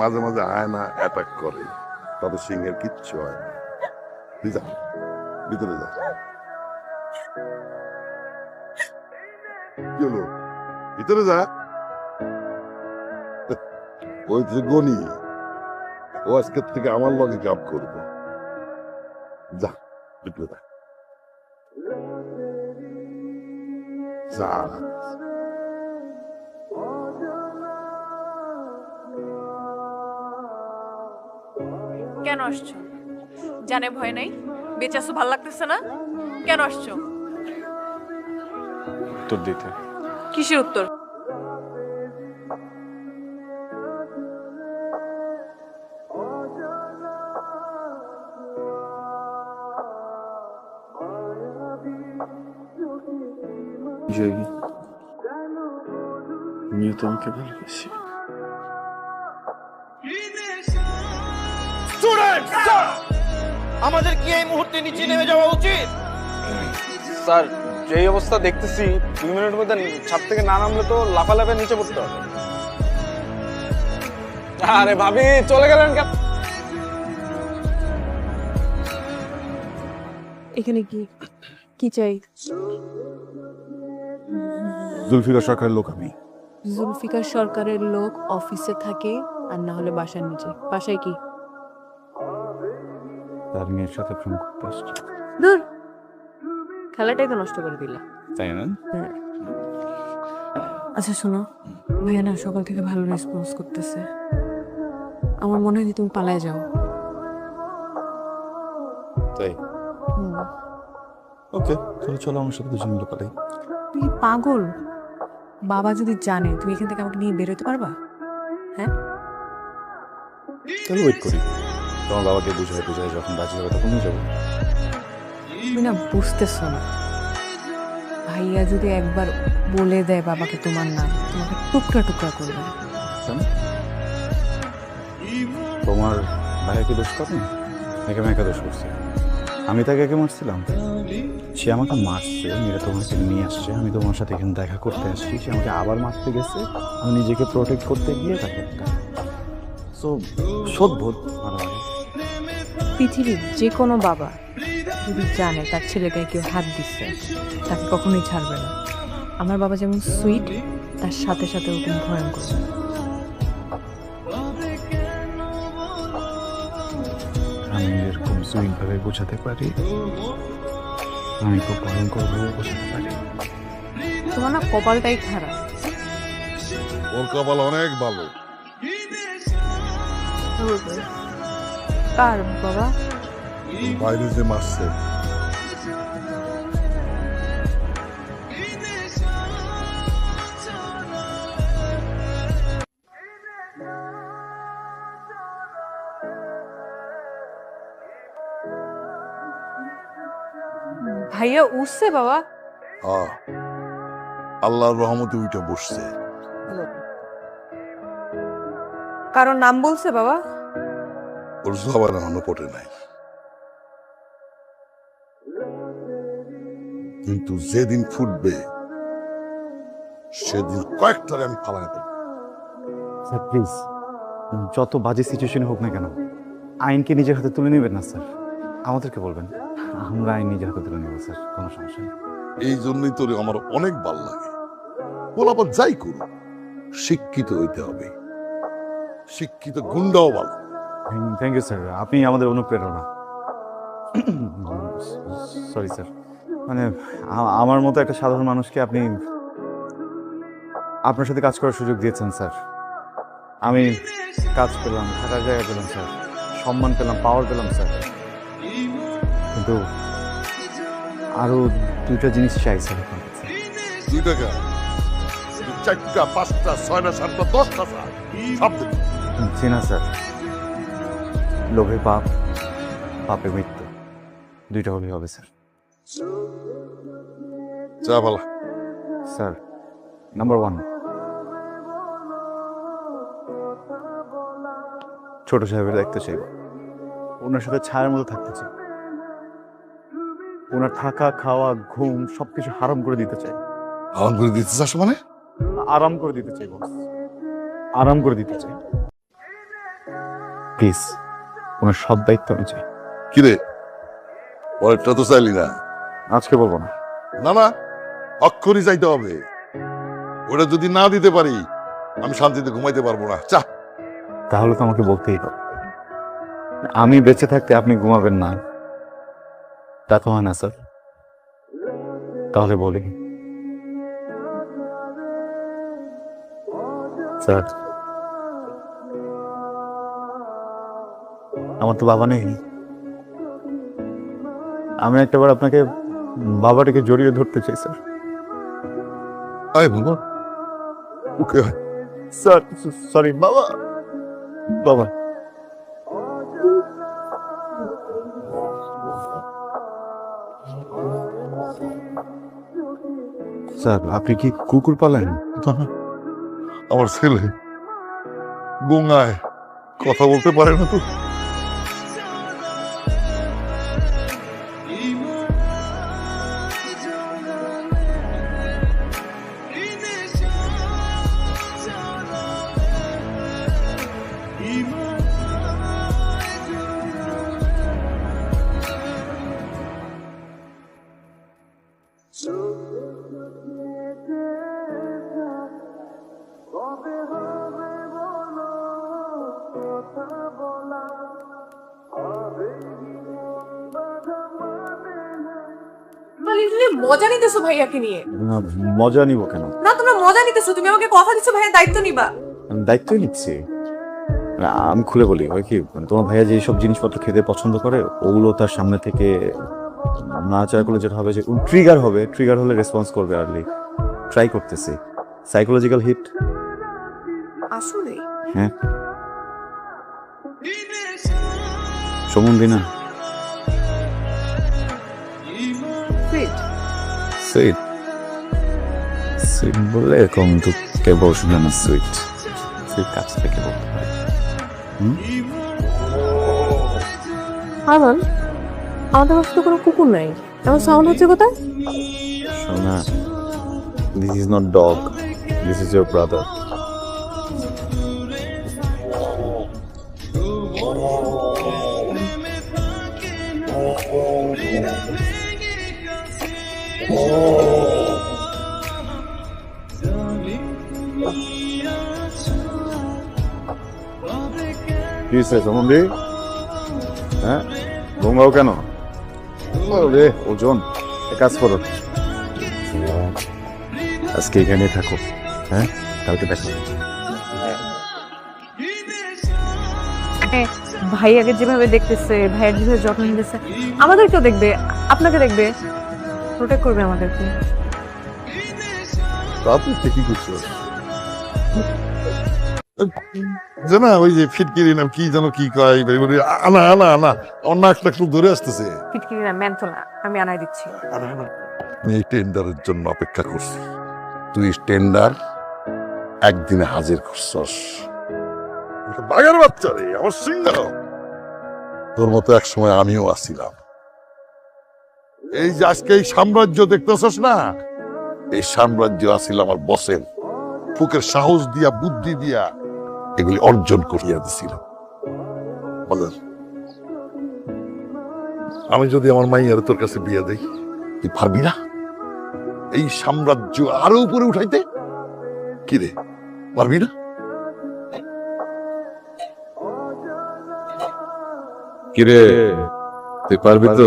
মাঝে মাঝে আয়না অ্যাটাক করে, তাদের সিংহের কিচ্ছু হয় না। তুই যা, ভিতরে যা। কি হলো? ভিতরে যা। ওই যে গনি, ও আজকের থেকে আমার লগে কাপ করবে। যা, ভিতরে যা। যা। কেন আসছো? জানে ভয় নাই? বেঁচে আসো, ভাল লাগতেছে না? কেন আসছো? উত্তর দিতে। কিসের উত্তর? জয়ী, আমিও তোমাকে ভালোবাসি। আমাদের কি এই মুহূর্তে নিচে নেমে যাওয়া উচিত? স্যার, যেই অবস্থা দেখতেছি 2 মিনিটের মধ্যে ছাদ থেকে না নামলে তো লাফালাফে নিচে পড়তে হবে। আরে ভাবি, চলে গেলেন কেন? এখানে কি চাই? জুলফিকার সরকারের লোক আমি। জুলফিকার সরকারের লোক অফিসে থাকে, আর না হলে বাসার নিচে। বাসায় কি? তার মেয়ের সাথে প্রেম করতে আসছে। ধুর, খেলাটাই তো নষ্ট করে দিলা। তাই না? আচ্ছা শোনো, ভাইয়া না সকাল থেকে ভালো রেসপন্স করতেছে। আমার মনে হয় যে তুমি পালায় যাও। তাই? ওকে, তাহলে চলো আমার সাথে দুজন মিলে পালাই। তুমি পাগল? বাবা যদি জানে তুমি এখান থেকে আমাকে নিয়ে বেরোতে পারবা? হ্যাঁ, তাহলে ওয়েট করি, তোমার বাবাকে বুঝাই যখন রাজি হবে তখন নিয়ে যাবো। তুমি না বুঝতেছো না। ভাইয়া যদি একবার বলে দেয় বাবাকে তোমার নাম, তোমাকে টুকরা টুকরা করবে। তোমার ভাইয়াকে দোষ করে না, নাকি আমি একা দোষ করছি? আমি তাকে একে মারছিলাম, সে আমাকে মারছে, মেয়েরা তোমাকে নিয়ে আসছে, আমি তোমার সাথে এখানে দেখা করতে আসছি, সে আমাকে আবার মারতে গেছে, আমি নিজেকে প্রোটেক্ট করতে গিয়ে তাকে সো সদ্ভুত মারামারি। পৃথিবীর যে কোনো বাবা যদি জানে তার ছেলেকে কেউ হাত দিচ্ছে, তাকে কখনোই ছাড়বে না। আমার বাবা যেমন সুইট, তার সাথে সাথে ওরকম ভয়ঙ্কর। আমি এরকম সুইংভাবে বোঝাতে পারি, আমি খুব ভয়ঙ্করভাবে বোঝাতে পারি। তোমার না কপালটাই খারাপ। ওর কপাল অনেক ভালো। কার বাবা? বাইরে যে মারছে। ভাইয়া উঠছে বাবা? হ্যাঁ, আল্লাহর রহমতে উইটা বসছে। কারণ নাম বলছে বাবা? ওর জবান এখনো পটে নাই, কিন্তু যেদিন ফুটবে সেদিন কয়েকটারে আমি ফালাই দেব। স্যার প্লিজ, যত বাজে সিচুয়েশন হোক না কেন, আইনকে নিজের হাতে তুলে নেবেন না স্যার, আমাদেরকে বলবেন, আমরা আইন নিজের হাতে তুলে নেব স্যার, কোনো সমস্যা নেই। এই জন্যই তোর আমার অনেক ভাল লাগে। বল আবার যাই করুক, শিক্ষিত হইতে হবে। শিক্ষিত গুন্ডাও ভালো। থ্যাংক ইউ স্যার, আপনি আমাদের অনুপ্রেরণা। সরি স্যার, মানে আমার মতো একটা সাধারণ মানুষকে আপনি আপনার সাথে কাজ করার সুযোগ দিয়েছেন স্যার। আমি কাজ পেলাম, থাকার জায়গা পেলাম স্যার, সম্মান পেলাম, পাওয়ার পেলাম স্যার, কিন্তু আরো 2টা জিনিস চাই স্যার আপনার কাছে। 2 টাকা, 4টা, 5টা, 6টা, 7টা, 10টা স্যার, সব দেব। জি না স্যার, লোভে পাপ, পাপে মৃত্যু, 2টা হলেই হবে স্যার। যা বলা স্যার, নাম্বার 1, ছোট সাহেবের দায়িত্ব চাইব, ওনার সাথে ছায়ার মতো থাকতে চাই, ওনার থাকা খাওয়া ঘুম সবকিছু হারাম করে দিতে চাই। আমার করে দিতে চাস মানে? আরাম করে দিতে চাই বস, আরাম করে দিতে চাই। প্লিজ ওনার সব দায়িত্ব আমি চাই। কিরে পরেরটা তো চাইলি না? আজকে বলবো না। না না, অক্ষরই চাইতে হবে। ওটা যদি না দিতে পারি আমি শান্তিতে ঘুমাইতে পারবো না। চা। তাহলে তো আমাকে বলতেই হবে। আমি বেঁচে থাকতে আপনি ঘুমাবেন না তা তো হয় না স্যার। তাহলে বলি স্যার, আমার তো বাবা নেই। আমি একটাবার আপনাকে বাবাটাকে জড়িয়ে ধরতে চাই স্যার। আয় বাবা, ওকে স্যার সরি বাবা, বাবা। স্যার আপনি কি কুকুর পালেন? আমার ছেলে গঙ্গায় কথা বলতে পারে না তো। মজা নিতেছো ভাইয়াকে নিয়ে? না, মজা নিব কেন? না তোমরা মজা নিতেছো, তুমি আমাকে কথা দিচ্ছ ভাইয়ের দায়িত্ব নিবা। আমি দায়িত্বই নিচ্ছি। না, আমি খুলে বলি হয় কি, তোমার ভাইয়া যে সব জিনিসপত্র খেতে পছন্দ করে ওগুলো তার সামনে থেকে নাচার করলে যেটা হবে যে ট্রিগার হবে, ট্রিগার হলে রেসপন্স করবে। আর্লি ট্রাই করতেছি। Psychological hit. আসলে হ্যাঁ সমন্দি না সুইট সুইট সুইট বলে কম দুঃখে বসবে না। সুইট সুইট কাছ থেকে বলতে পারে। আরমান, আমাদের বাসায় তো কোনো কুকুর নাই, এমন সাউন্ড হচ্ছে কোথায়? শোনা, this is not dog, this is your brother. কি সে সমন্ধি? হ্যাঁ গঙ্গাও কেন রে? ওজন এক কাজ করো, আজকে এখানে থাকো। হ্যাঁ কালকে দেখো। ভাইয়াকে যেভাবে দেখতেছে, ভাইয়ের যেভাবে যত্ন নিতেছে, আমাদেরকেও দেখবে, আপনাকে দেখবে, প্রোটেক্ট করবে আমাদেরকে। তা তুই ঠিকই করছিস। জানা ওই যে ফিটকিরি নাম কি যেন কি কয়, আনা আনা আনা অন্য একটা একটু ধরে আসতেছে। ফিটকিরি না, ম্যানথোনা, আমি আনাই দিচ্ছি। আমি এই টেন্ডারের জন্য অপেক্ষা করছি। তুই টেন্ডার একদিনে হাজির করছস। বাঘের বাচ্চা রে আমার সিংহ। তোর মতো এক সময় আমিও আসছিলাম। এই যে আজকে এই সাম্রাজ্য দেখতেছস না, এই সাম্রাজ্য আসছিল আমার বসের ফুকের সাহস দিয়া বুদ্ধি দিয়া এগুলি অর্জন করিয়া দিছিল। আমি যদি আমার মাইয়ার তোর কাছে বিয়ে দেই, তুই পারবি না এই সাম্রাজ্য আরো উপরে উঠাইতে? কি রে, পারবি না? কিরে তুই পারবি তো?